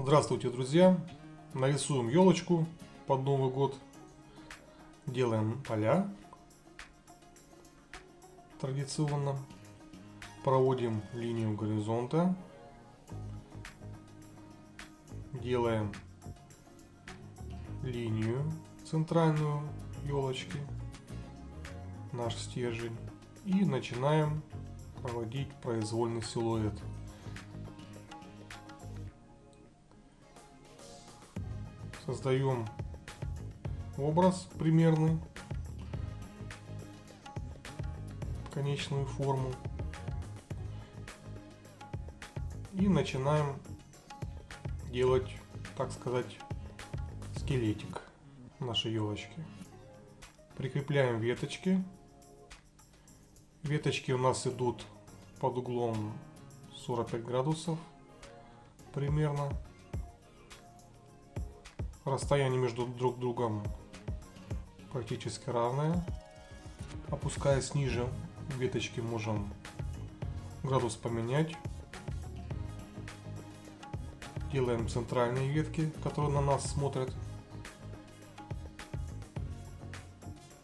Здравствуйте, друзья! Нарисуем елочку под Новый год. Делаем поля традиционно. Проводим линию горизонта. Делаем линию центральную елочки, наш стержень. И начинаем проводить произвольный силуэт. Создаем образ примерный, конечную форму. И начинаем делать, так сказать, скелетик нашей елочки. Прикрепляем веточки. Веточки у нас идут под углом 45 градусов примерно. Расстояние между друг другом практически равное. Опускаясь ниже, веточки можем градус поменять. Делаем центральные ветки, которые на нас смотрят.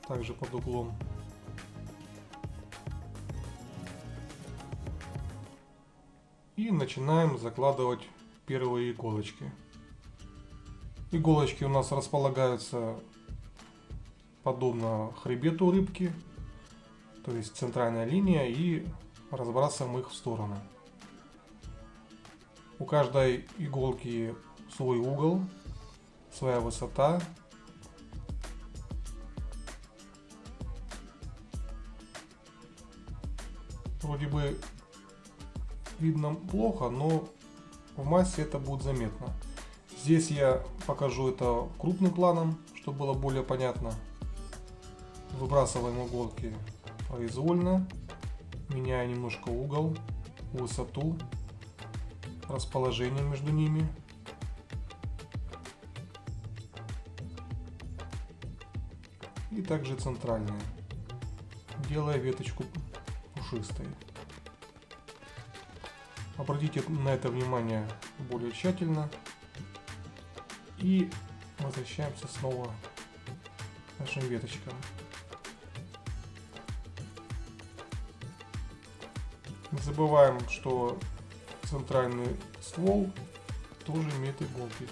Также под углом. И начинаем закладывать первые иголочки. Иголочки у нас располагаются подобно хребету рыбки, то есть центральная линия, и разбрасываем их в стороны. У каждой иголки свой угол, своя высота. Вроде бы видно плохо, но в массе это будет заметно. Здесь я покажу это крупным планом, чтобы было более понятно. Выбрасываем иголки произвольно, меняя немножко угол, высоту, расположение между ними. И также центральные, делая веточку пушистой. Обратите на это внимание более тщательно. И возвращаемся снова к нашим веточкам. Не забываем, что центральный ствол тоже имеет иголки.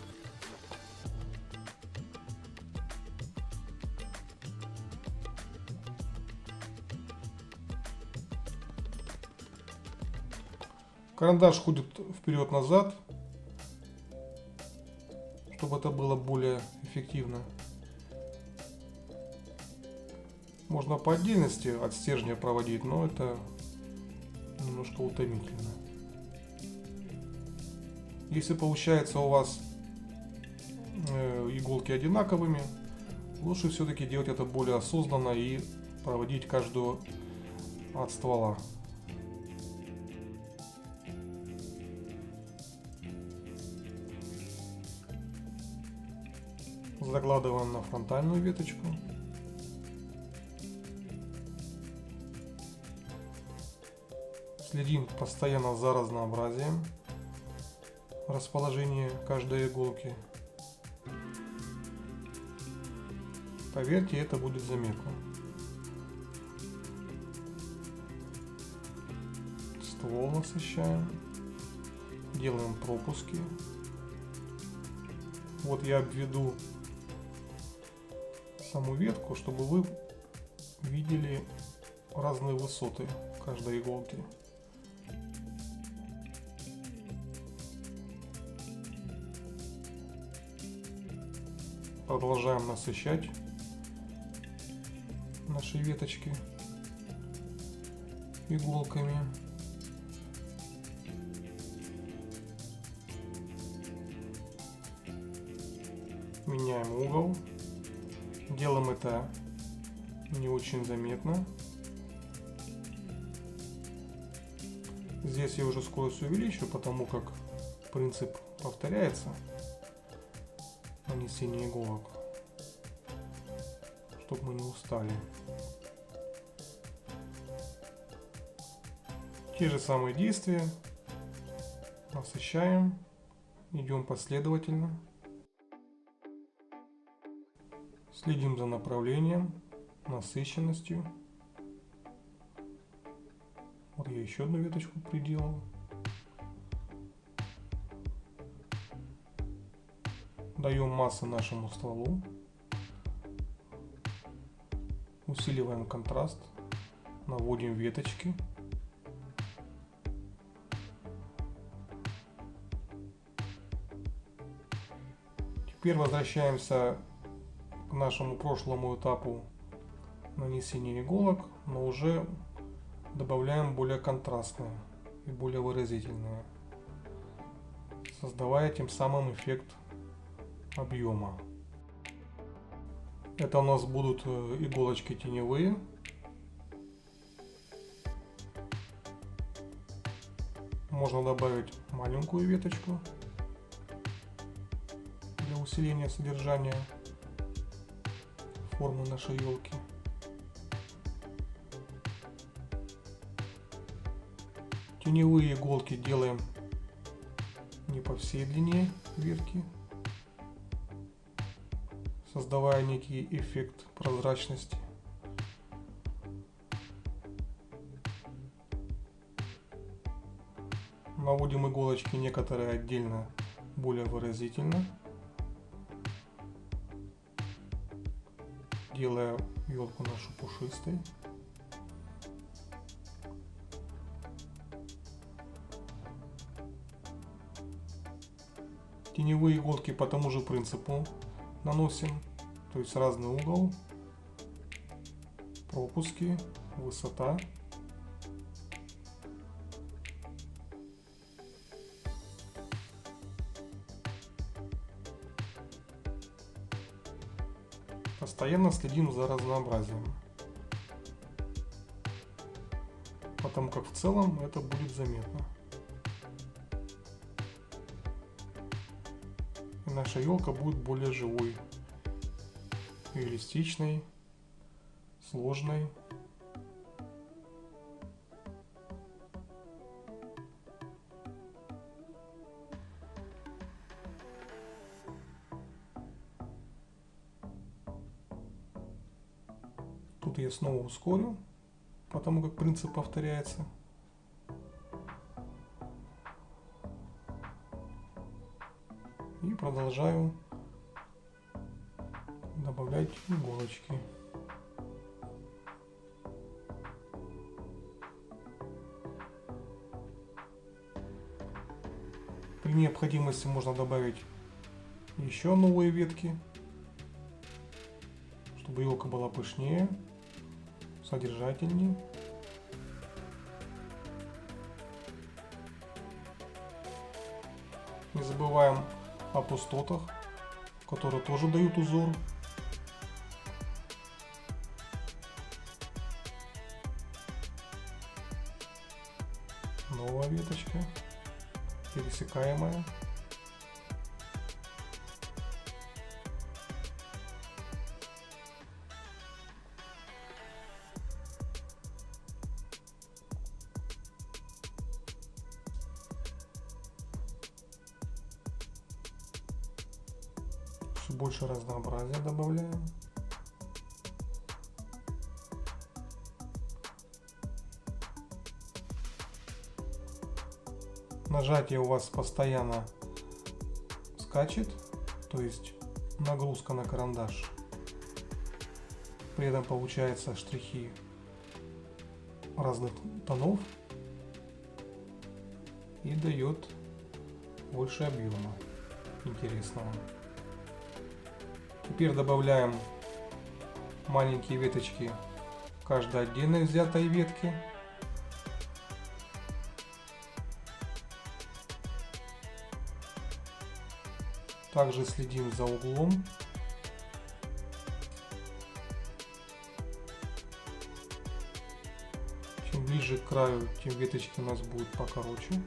Карандаш ходит вперед-назад, чтобы это было более эффективно. Можно по отдельности от стержня проводить, но это немножко утомительно. Если получается у вас иголки одинаковыми, лучше все-таки делать это более осознанно и проводить каждую от ствола. Закладываем на фронтальную веточку. Следим постоянно за разнообразием расположения каждой иголки. Поверьте, это будет заметно. Ствол насыщаем. Делаем пропуски. Вот я обведу саму ветку, чтобы вы видели разные высоты каждой иголки. Продолжаем насыщать наши веточки иголками. Меняем угол. Делаем это не очень заметно. Здесь я уже скорость увеличу, потому как принцип повторяется. Нанесение иголок, чтобы мы не устали. Те же самые действия насыщаем идем последовательно. Следим за направлением, насыщенностью. Вот я еще одну веточку приделал. Даем массы нашему стволу. Усиливаем контраст. Наводим веточки. Теперь возвращаемся к нашему прошлому этапу нанесения иголок, но уже добавляем более контрастные и более выразительные, создавая тем самым эффект объема. Это у нас будут иголочки теневые. Можно добавить маленькую веточку для усиления содержания формы нашей елки. Теневые иголки делаем не по всей длине ветки, создавая некий эффект прозрачности. Наводим иголочки некоторые отдельно, более выразительно, делая елку нашу пушистой. Теневые иголки по тому же принципу наносим, то есть разный угол, пропуски, высота. Постоянно следим за разнообразием, потому как в целом это будет заметно. И наша елка будет более живой, реалистичной, сложной. Тут я снова ускорю, потому как принцип повторяется. И продолжаю добавлять иголочки. При необходимости можно добавить еще новые ветки, чтобы елка была пышнее, содержательнее. Не забываем о пустотах, которые тоже дают узор. Новая веточка, пересекаемая. Все больше разнообразия добавляем. Нажатие у вас постоянно скачет, то есть нагрузка на карандаш. При этом получаются штрихи разных тонов и дает больше объема интересного. Теперь добавляем маленькие веточки каждой отдельно взятой ветки. Также следим за углом. Чем ближе к краю, тем веточки у нас будут покороче.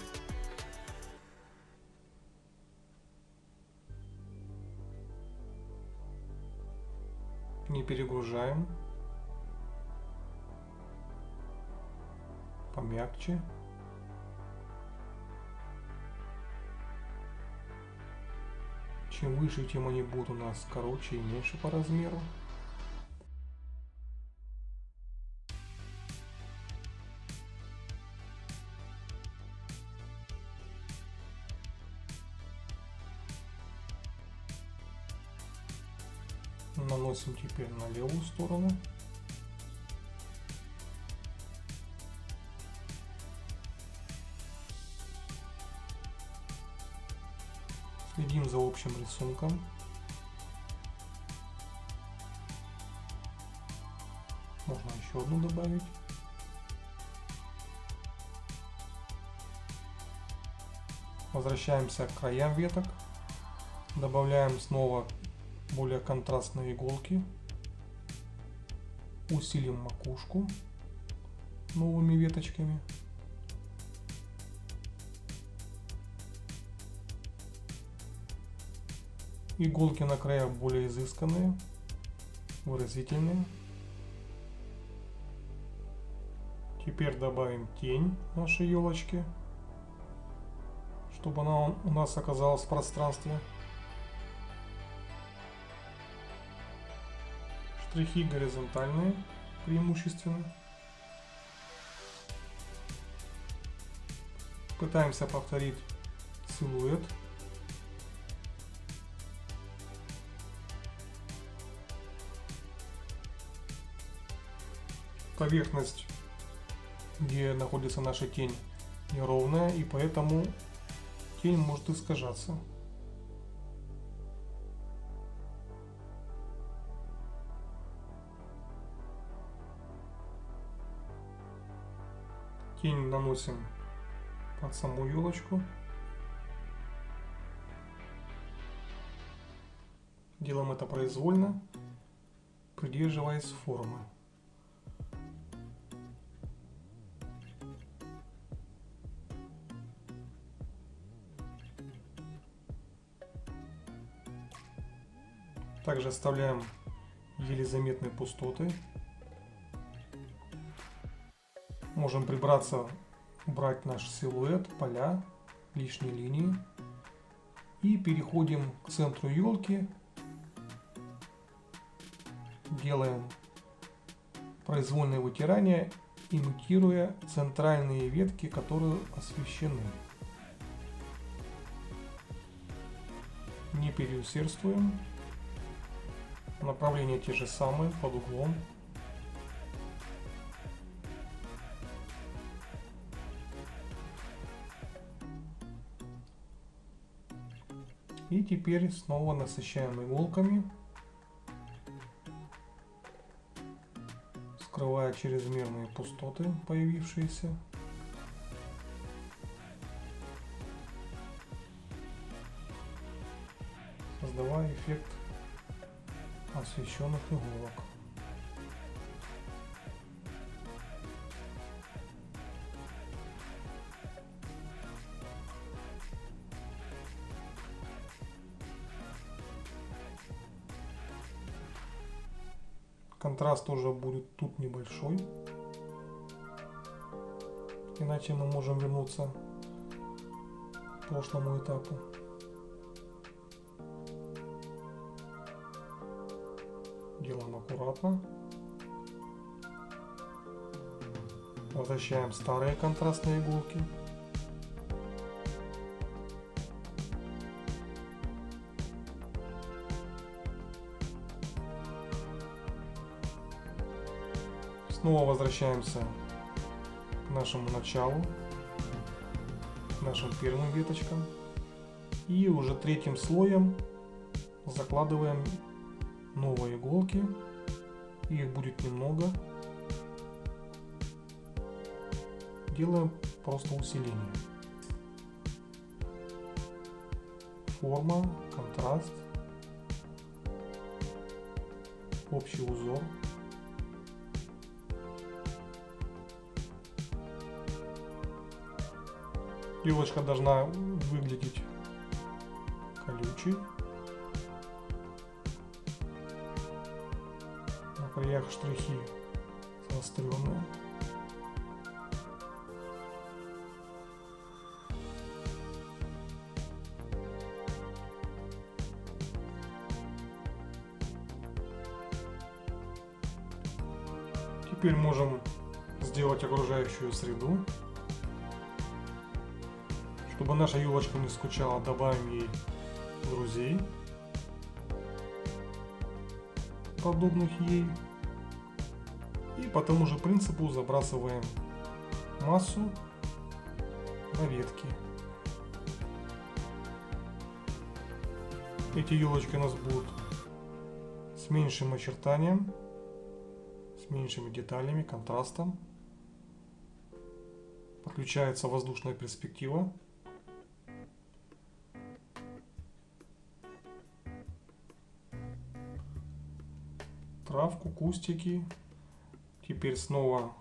Не перегружаем. Помягче. Чем выше, тем они будут у нас короче и меньше по размеру. Наносим теперь на левую сторону. Следим за общим рисунком. Можно еще одну добавить. Возвращаемся к краям веток. Добавляем снова более контрастные иголки. Усилим макушку новыми веточками. Иголки на краях более изысканные, выразительные. Теперь добавим тень нашей елочки, чтобы она у нас оказалась в пространстве. Штрихи горизонтальные преимущественно. Пытаемся повторить силуэт. Поверхность, где находится наша тень, неровная, и поэтому тень может искажаться. Тень наносим под саму елочку. Делаем это произвольно, придерживаясь формы. Также оставляем еле заметные пустоты. Можем прибраться, убрать наш силуэт, поля, лишние линии. И переходим к центру елки. Делаем произвольное вытирание, имитируя центральные ветки, которые освещены. Не переусердствуем. Направления те же самые, под углом. И теперь снова насыщаем иголками, скрывая чрезмерные пустоты, появившиеся. Создавая эффект освещенных иголок. Контраст уже будет тут небольшой, иначе мы можем вернуться к прошлому этапу. Делаем аккуратно. Возвращаем старые контрастные иголки. Снова возвращаемся к нашему началу, к нашим первым веточкам. И уже третьим слоем закладываем новые иголки. Их будет немного. Делаем просто усиление. Форма, контраст, общий узор. Елочка должна выглядеть колючей. На краях штрихи заостренные. Теперь можем сделать окружающую среду. Чтобы наша елочка не скучала, добавим ей друзей, подобных ей. И по тому же принципу забрасываем массу на ветки. Эти елочки у нас будут с меньшим очертанием, с меньшими деталями, контрастом. Подключается воздушная перспектива. Травку, кустики. Теперь снова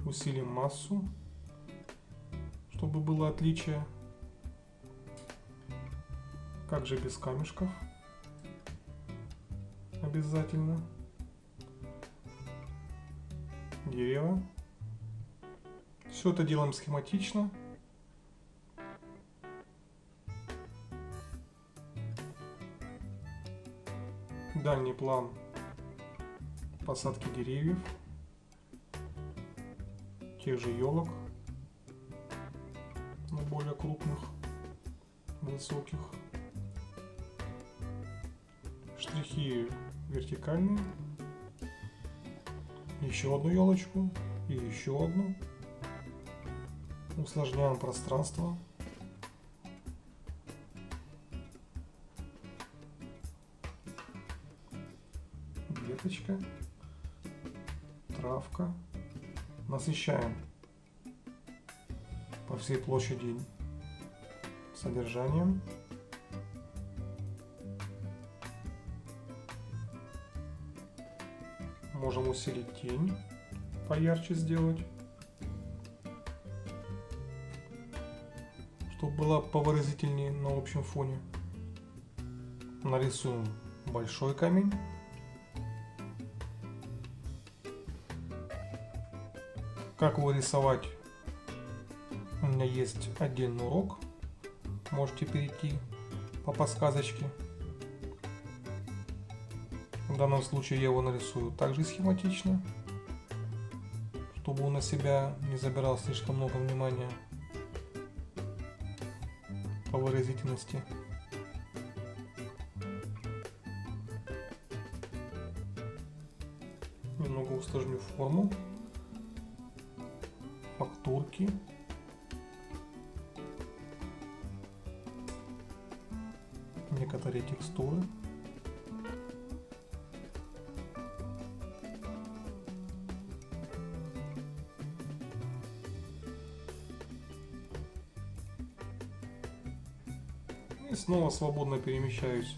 усилим массу, чтобы было отличие. Как же без камешков? Обязательно. Дерево. Все это делаем схематично. Дальний план посадки деревьев, тех же елок, но более крупных, высоких. Штрихи вертикальные. Еще одну елочку и еще одну. Усложняем пространство. Веточка, травка. Насыщаем по всей площади содержанием. Можем усилить тень, поярче сделать, чтобы была повыразительнее на общем фоне. Нарисуем большой камень. Как его рисовать, у меня есть отдельный урок, можете перейти по подсказочке. В данном случае я его нарисую также схематично, чтобы он на себя не забирал слишком много внимания по выразительности. Немного усложню форму, фактурки. Некоторые текстуры. И снова свободно перемещаюсь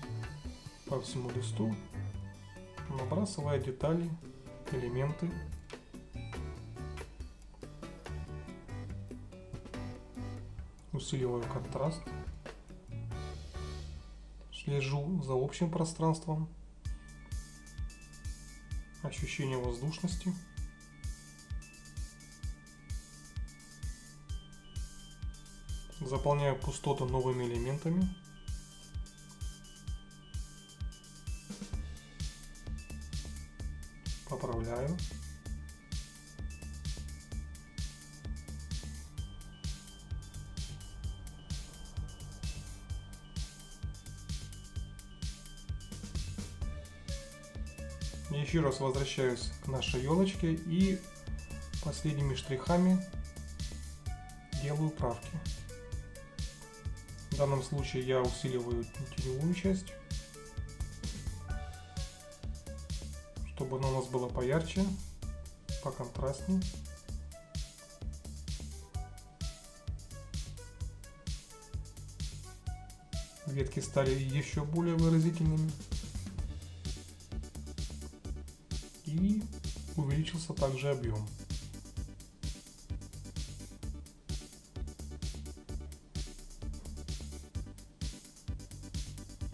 по всему листу, набрасывая детали, элементы. Усиливаю контраст. Слежу за общим пространством. Ощущение воздушности. Заполняю пустоты новыми элементами. Поправляю. Еще раз возвращаюсь к нашей елочке и последними штрихами делаю правки. В данном случае я усиливаю теневую часть, чтобы она у нас была поярче, поконтрастнее. Ветки стали еще более выразительными. И увеличился также объем.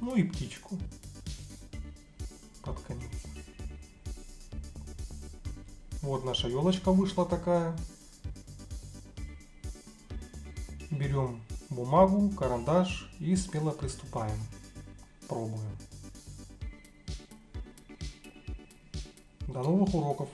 Ну и птичку под конец. Вот наша елочка вышла такая. Берем бумагу, карандаш и смело приступаем. Пробуем. До новых уроков!